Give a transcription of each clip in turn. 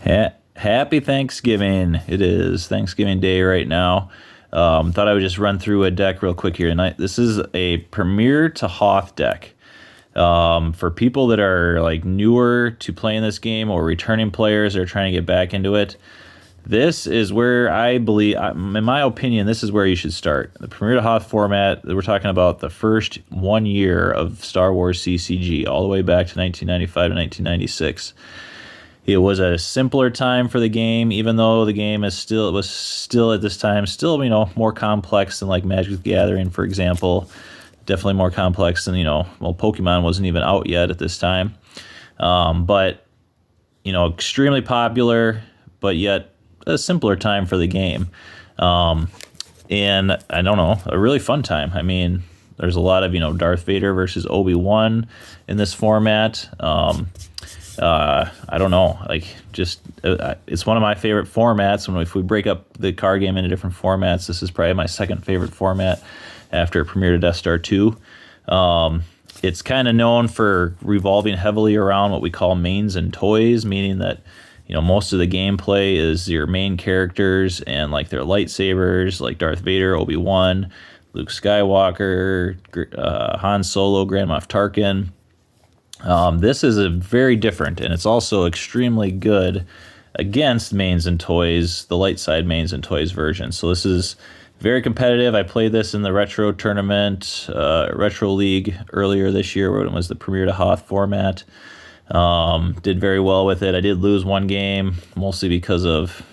Happy Thanksgiving. It is Thanksgiving Day right now. Thought I would just run through a deck real quick here tonight. This is a Premiere-Hoth deck. For people that are like newer to playing this game or returning players that are trying to get back into it, this is where I believe, in my opinion, this is where you should start. The Premiere-Hoth format, we're talking about the first 1 year of Star Wars CCG, all the way back to 1995 to 1996. It was a simpler time for the game, even though the game was still at this time, more complex than like Magic the Gathering, for example. Definitely more complex than, Pokemon wasn't even out yet at this time. But extremely popular, but yet a simpler time for the game. And I don't know, a really fun time. I mean, there's a lot of, Darth Vader versus Obi-Wan in this format. I don't know, it's one of my favorite formats. If we break up the card game into different formats, this is probably my second favorite format after Premiere to Death Star 2. It's kind of known for revolving heavily around what we call mains and toys, meaning that, most of the gameplay is your main characters and like their lightsabers, like Darth Vader, Obi-Wan, Luke Skywalker, Han Solo, Grand Moff Tarkin. This is a very different, and it's also extremely good against mains and toys, the light side mains and toys version. So this is very competitive. I played this in the Retro Tournament, Retro League earlier this year, when it was the Premiere-Hoth format. Did very well with it. I did lose one game, mostly because of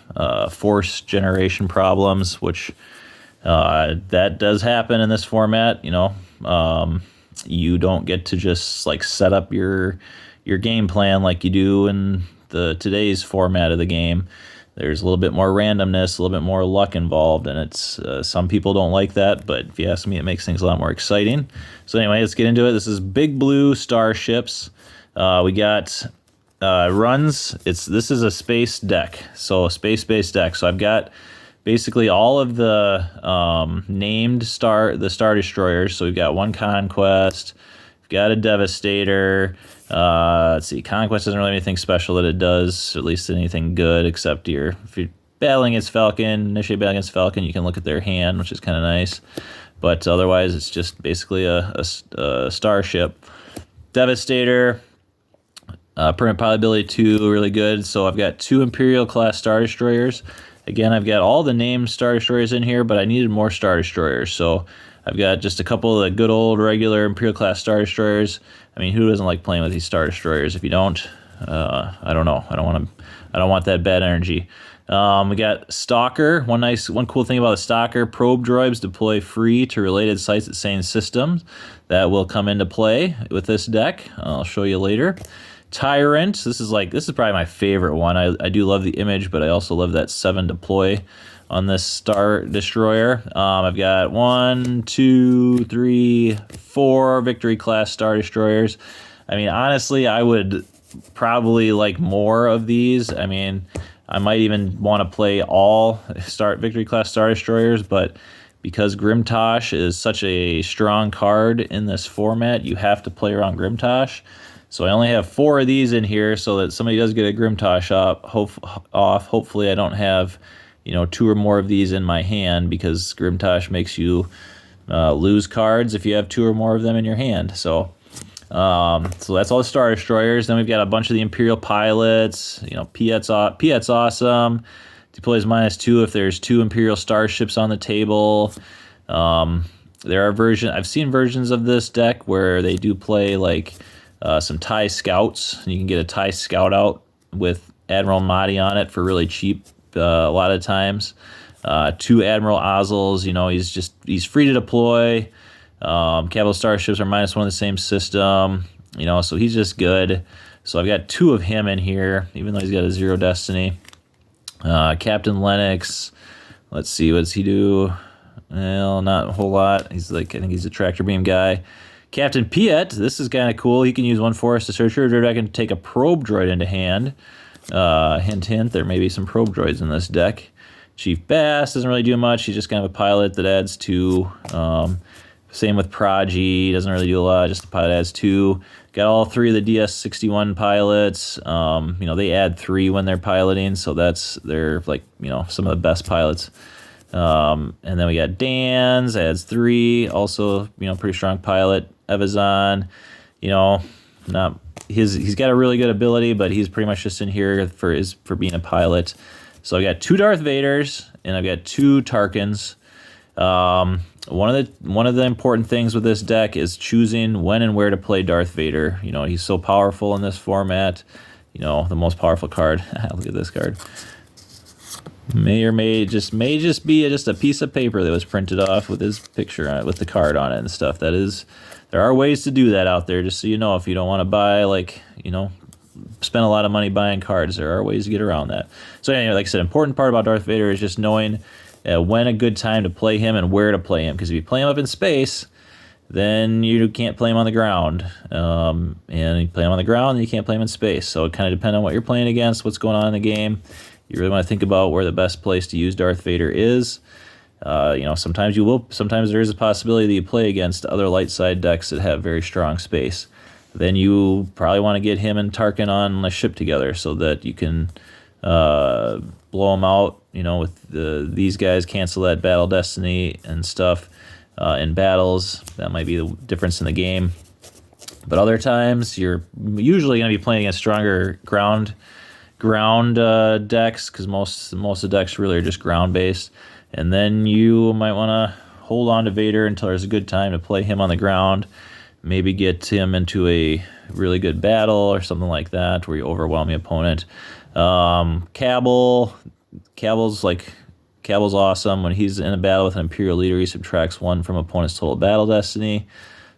force generation problems, which that does happen in this format, You don't get to just like set up your game plan like you do in today's format of the game. There's a little bit more randomness, a little bit more luck involved, and it's some people don't like that, but if you ask me, it makes things a lot more exciting. So anyway, let's get into it. This is Big Blue Starships. We got runs. This is a space deck, so a space-based deck. So I've got basically all of the named Star Destroyers. So we've got one Conquest, we've got a Devastator. Let's see, Conquest doesn't really have anything special that it does, or at least anything good, except if you're battling against Falcon, initially battling against Falcon, you can look at their hand, which is kind of nice. But otherwise, it's just basically a starship. Devastator, permanent pilot ability 2, really good. So I've got 2 Imperial class Star Destroyers. Again, I've got all the named Star Destroyers in here, but I needed more Star Destroyers. So I've got just a couple of the good old regular Imperial class Star Destroyers. I mean, who doesn't like playing with these Star Destroyers? If you don't, I don't know. I don't want that bad energy. We got Stalker. One cool thing about the Stalker, probe droids deploy free to related sites at same systems. That will come into play with this deck. I'll show you later. Tyrant, this is probably my favorite one. I do love the image, but I also love that 7 deploy on this Star Destroyer. I've got 1, 2, 3, 4 Victory class Star Destroyers. I mean, honestly, I would probably like more of these. I mean, I might even want to play all Victory class Star Destroyers, but because Grimtosh is such a strong card in this format, you have to play around Grimtosh. So I only have 4 of these in here, so that somebody does get a Grimtosh off. Hopefully I don't have, 2 or more of these in my hand, because Grimtosh makes you lose cards if you have 2 or more of them in your hand. So that's all the Star Destroyers. Then we've got a bunch of the Imperial pilots. Piet's awesome. Deploys -2 if there's 2 Imperial starships on the table. There are I've seen versions of this deck where they do play like some TIE Scouts. You can get a TIE Scout out with Admiral Mahdi on it for really cheap a lot of times. 2 Admiral Ozels, he's free to deploy. Capital Starships are -1 in the same system, so he's just good. So I've got 2 of him in here, even though he's got a 0 destiny. Captain Lennox, let's see, what does he do? Well, not a whole lot. I think he's a tractor beam guy. Captain Piet, this is kind of cool. He can use 1 Forest Searcher. I can take a probe droid into hand. Hint, hint, there may be some probe droids in this deck. Chief Bass doesn't really do much. He's just kind of a pilot that adds 2 Same with Prodigy, doesn't really do a lot, just the pilot adds 2. Got all 3 of the DS61 pilots. You know, they add 3 when they're piloting, so they're like, you know, some of the best pilots. And then we got Dan's, adds 3, also, you know, pretty strong pilot. Evazan, you know, he's got a really good ability, but he's pretty much just in here for being a pilot. So I got 2 Darth Vaders and I've got 2 Tarkins. One of the important things with this deck is choosing when and where to play Darth Vader. You know, he's so powerful in this format. You know, the most powerful card. Look at this card. May just be just a piece of paper that was printed off with his picture on it, with the card on it and stuff. There are ways to do that out there, just so you know. If you don't want to buy, like, you know, spend a lot of money buying cards, there are ways to get around that. So anyway, like I said, important part about Darth Vader is just knowing when a good time to play him and where to play him. Because if you play him up in space, then you can't play him on the ground. And you play him on the ground, then you can't play him in space. So it kind of depends on what you're playing against, what's going on in the game. You really want to think about where the best place to use Darth Vader is. You know, sometimes there is a possibility that you play against other light side decks that have very strong space. Then you probably want to get him and Tarkin on a ship together so that you can blow them out. You know, with these guys, cancel that battle destiny and stuff in battles. That might be the difference in the game. But other times, you're usually going to be playing against stronger ground decks, because most of the decks really are just ground based. And then you might want to hold on to Vader until there's a good time to play him on the ground. Maybe get him into a really good battle or something like that, where you overwhelm the opponent. Cable's awesome. When he's in a battle with an Imperial leader, he subtracts 1 from opponent's total battle destiny.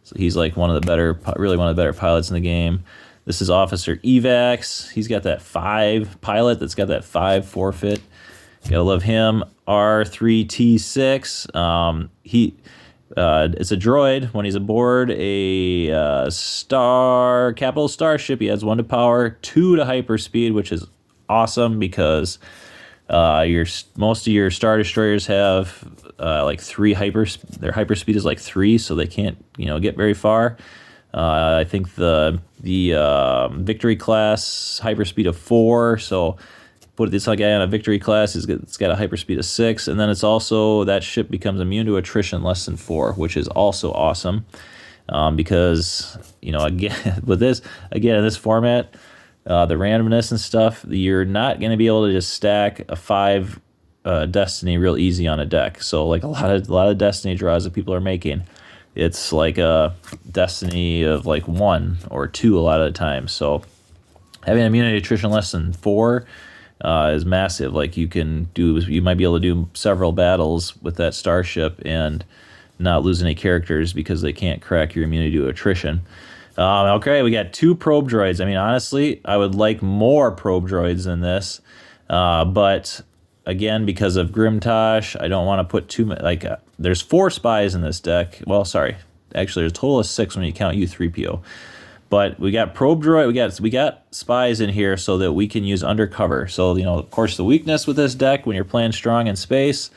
So he's like one of the better pilots in the game. This is Officer Evax. He's got that 5 pilot that's got that 5 forfeit. Gotta love him. R3T6. It's a droid. When he's aboard a capital starship, he adds 1 to power, 2 to hyperspeed, which is awesome because most of your Star Destroyers have like 3 their hyperspeed is like 3, so they can't, you know, get very far. I think the Victory class hyperspeed of 4, so put this guy on a Victory class, it's got a hyperspeed of 6, and then it's also, that ship becomes immune to attrition less than 4, which is also awesome. Because, you know, again, in this format, the randomness and stuff, you're not going to be able to just stack a 5 Destiny real easy on a deck. So like a lot of Destiny draws that people are making, it's like a Destiny of like 1 or 2 a lot of the time. So having immunity attrition less than 4 is massive. Like you might be able to do several battles with that starship and not lose any characters because they can't crack your immunity to attrition. Okay, we got 2 probe droids. I mean, honestly, I would like more probe droids than this, but again, because of Grimtosh, I don't want to put too many. There's 4 spies in this deck. Well, sorry, actually, there's a total of 6 when you count U3PO. But we got probe droid. We got spies in here so that we can use undercover. So, you know, of course, the weakness with this deck when you're playing strong in space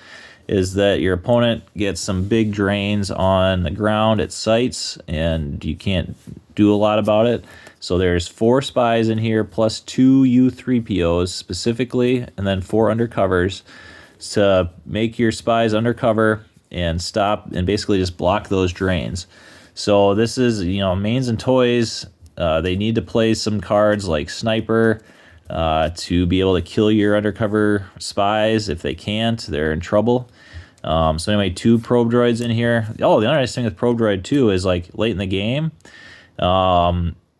is that your opponent gets some big drains on the ground at sites, and you can't do a lot about it. So there's 4 spies in here, plus 2 U3POs specifically, and then 4 undercovers to make your spies undercover and stop and basically just block those drains. So this is, you know, mains and toys. They need to play some cards like Sniper to be able to kill your undercover spies. If they can't, they're in trouble. So anyway, 2 probe droids in here. Oh, the other nice thing with probe droid too is like late in the game,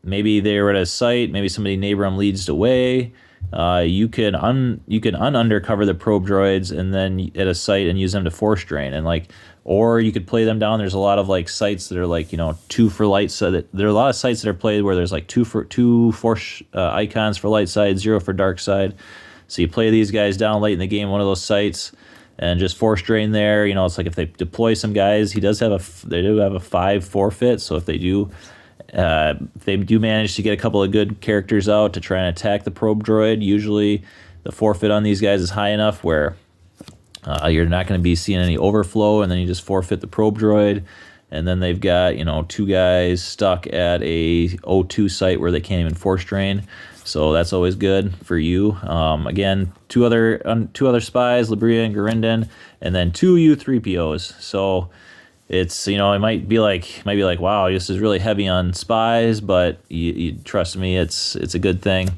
maybe they were at a site, maybe somebody neighbor them leads away. You can undercover the probe droids and then at a site and use them to force drain, and like, or you could play them down. There's a lot of like sites that are like, you know, 2 for light side. There are a lot of sites that are played where there's like 2 force icons for light side, 0 for dark side. So you play these guys down late in the game, one of those sites, and just force drain there. You know, it's like if they deploy some guys, they do have a 5 forfeit. So if they do manage to get a couple of good characters out to try and attack the probe droid, usually the forfeit on these guys is high enough where you're not going to be seeing any overflow, and then you just forfeit the probe droid. and then they've got, you know, 2 guys stuck at a O2 site where they can't even force drain. So that's always good for you. Again, two other spies, Labria and Garinden, and then 2 U3POs. So it's, you know, it might be like, wow, this is really heavy on spies, but you trust me, it's a good thing.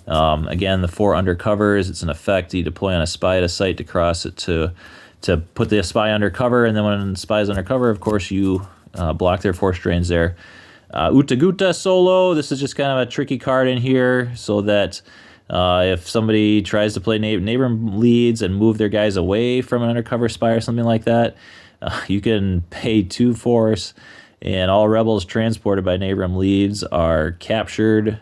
Again, the 4 undercovers, it's an effect you deploy on a spy at a site to cross it to put the spy undercover, and then when the spy's undercover, of course, you block their force drains there. Utaguta solo, this is just kind of a tricky card in here, so that if somebody tries to play neighbor leads and move their guys away from an undercover spy or something like that, you can pay 2 force, and all rebels transported by neighbor leads are captured.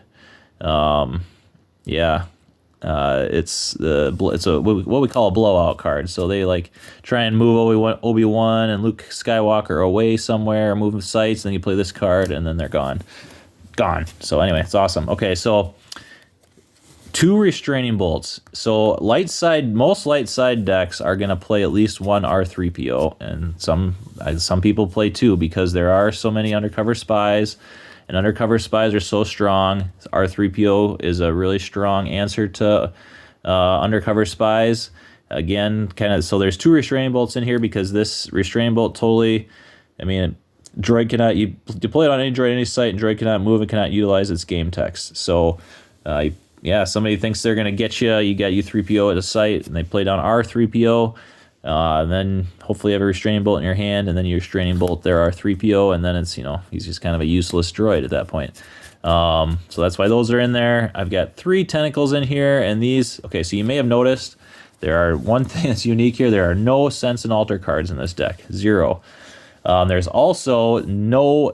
It's what we call a blowout card. So they like try and move Obi-Wan and Luke Skywalker away somewhere, move sites, and then you play this card, and then they're gone. So anyway, it's awesome. Okay, so 2 restraining bolts. So most light side decks are going to play at least 1 R3PO, and some people play 2 because there are so many undercover spies. And undercover spies are so strong. R3PO is a really strong answer to undercover spies. Again, so there's 2 restraining bolts in here because this restraining bolt totally, I mean, droid cannot, you deploy it on any droid, any site, and droid cannot move and cannot utilize its game text. So, somebody thinks they're going to get you. You got U3PO at a site, and they play down R3PO. And then hopefully you have a restraining bolt in your hand, and then your restraining bolt there R3PO, and then it's, you know, he's just kind of a useless droid at that point. So that's why those are in there. I've got 3 tentacles in here, and these, okay, so you may have noticed there are one thing that's unique here. There are no sense and alter cards in this deck, 0. There's also no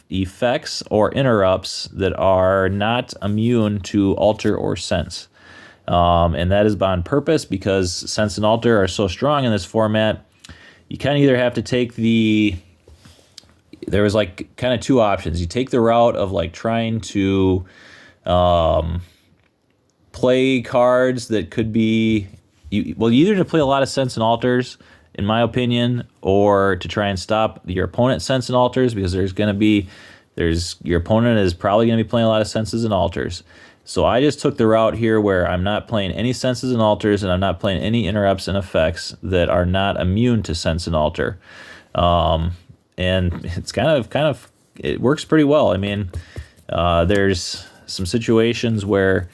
effects or interrupts that are not immune to alter or sense. And that is on purpose because sense and alter are so strong in this format. You kind of either have to take there was like kind of 2 options. You take the route of like trying to play cards that could be, either to play a lot of sense and alters, in my opinion, or to try and stop your opponent's sense and alters, because your opponent is probably going to be playing a lot of senses and alters. So I just took the route here where I'm not playing any senses and alters, and I'm not playing any interrupts and effects that are not immune to sense and alter. And it's kind of it works pretty well. I mean, there's some situations where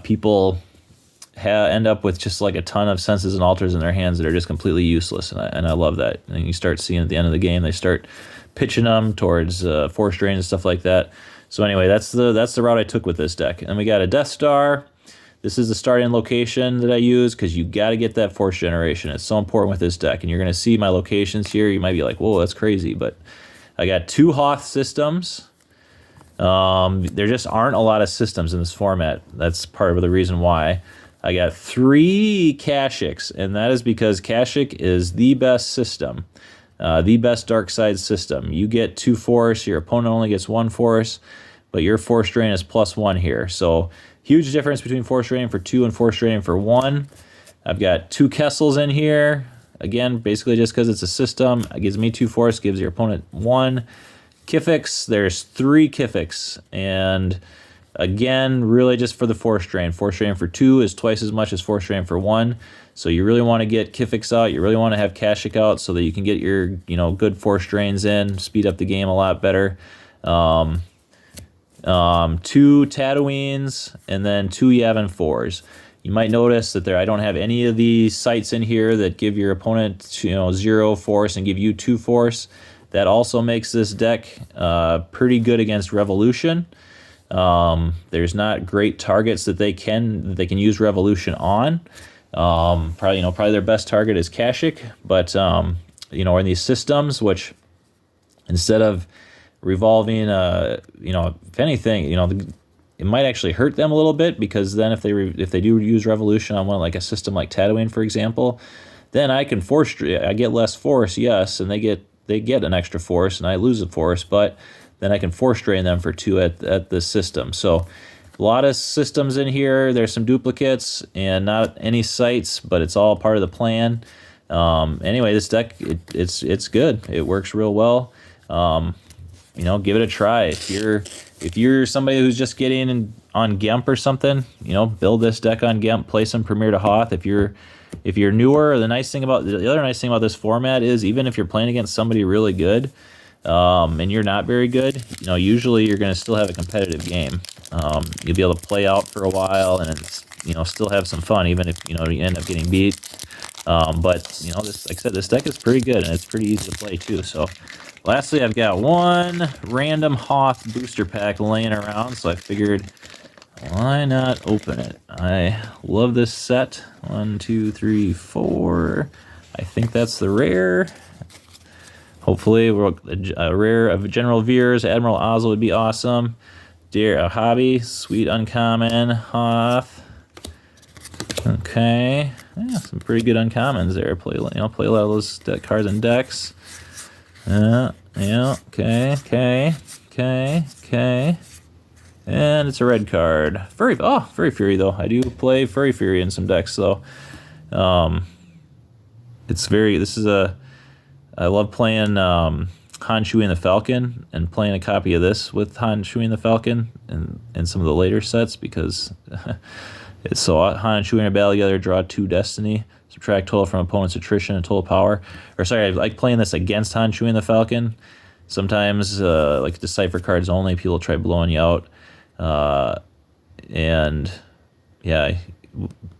people end up with just like a ton of senses and alters in their hands that are just completely useless, and I love that. And you start seeing at the end of the game, they start pitching them towards force drain and stuff like that. So anyway, that's the route I took with this deck. And we got a Death Star. This is the starting location that I use because you got to get that force generation. It's so important with this deck. And you're going to see my locations here. You might be like, whoa, that's crazy. But I got 2 Hoth systems. There just aren't a lot of systems in this format. That's part of the reason why. I got 3 Kashyyyks, and that is because Kashyyyk is the best system. The best dark side system. You get 2 force, your opponent only gets 1 force, but your force drain is +1 here. So huge difference between force drain for 2 and force drain for 1. I've got 2 Kessels in here. Again, basically just because it's a system. It gives me 2 force, gives your opponent 1. Kiffiks, there's 3 Kiffiks, and again, really just for the force drain. Force drain for 2 is twice as much as force drain for 1. So you really want to get Kiffiks out. You really want to have Kashyyyk out so that you can get your, good force drains in, speed up the game a lot better. 2 Tatooines, and then 2 Yavin 4s. You might notice that I don't have any of these sites in here that give your opponent 0 force and give you 2 force. That also makes this deck pretty good against Revolution. There's not great targets that they can use Revolution on. Probably their best target is Kashyyyk, but in these systems, which instead of revolving, if anything, it might actually hurt them a little bit, because then if they do use Revolution on one like a system like Tatooine, for example, then I get less force, yes, and they get an extra force, and I lose a force, but then I can force drain them for 2 at the system. So a lot of systems in here. There's some duplicates and not any sites, but it's all part of the plan. Anyway, this deck, it's good. It works real well. You know, give it a try. If you're somebody who's just getting on GIMP or something, you know, build this deck on GIMP, play some Premiere-Hoth. If you're newer, the other nice thing about this format is even if you're playing against somebody really good, and you're not very good, you know, usually you're going to still have a competitive game. You'll be able to play out for a while and it's, you know, still have some fun, even if, you know, you end up getting beat. But, you know, this, like I said, this deck is pretty good and it's pretty easy to play too. So, lastly, I've got one random Hoth booster pack laying around, so I figured, why not open it? I love this set. 1, 2, 3, 4. I think that's the rare. Hopefully, a rare of General Veers. Admiral Ozzel would be awesome. Dear Hobby, sweet uncommon Hoth. Okay, yeah, some pretty good uncommons there. Play a lot of those cards and decks. Yeah, okay. And it's a red card. Furry Fury, though. I do play Furry Fury in some decks, though. I love playing Han Chewie and the Falcon, and playing a copy of this with Han Chewie and the Falcon in some of the later sets, because it's so Han and Chewie in a battle together, draw 2 destiny, subtract total from opponent's attrition and total power. Or sorry, I like playing this against Han Chewie and the Falcon. Sometimes, like Decipher cards only, people try blowing you out. And yeah, I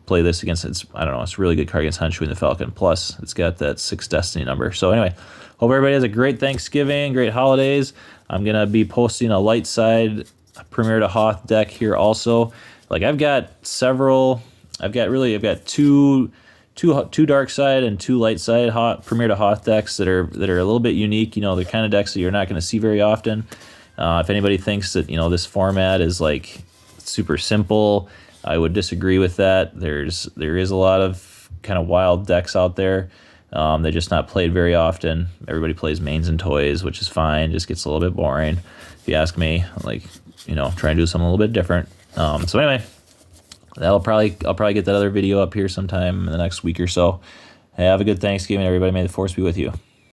play this against, it's a really good card against Han Chewie and the Falcon. Plus, it's got that 6 destiny number. So anyway, hope everybody has a great Thanksgiving, great holidays. I'm going to be posting a light side Premiere-Hoth deck here also. Like I've got two dark side and 2 light side Premiere-Hoth decks that are a little bit unique. You know, they're kind of decks that you're not going to see very often. If anybody thinks that, you know, this format is like super simple, I would disagree with that. There is a lot of kind of wild decks out there. They're just not played very often. Everybody plays mains and toys, which is fine. Just gets a little bit boring, if you ask me. Like, you know, try and do something a little bit different. So anyway, I'll probably get that other video up here sometime in the next week or so. Have a good Thanksgiving, everybody. May the force be with you.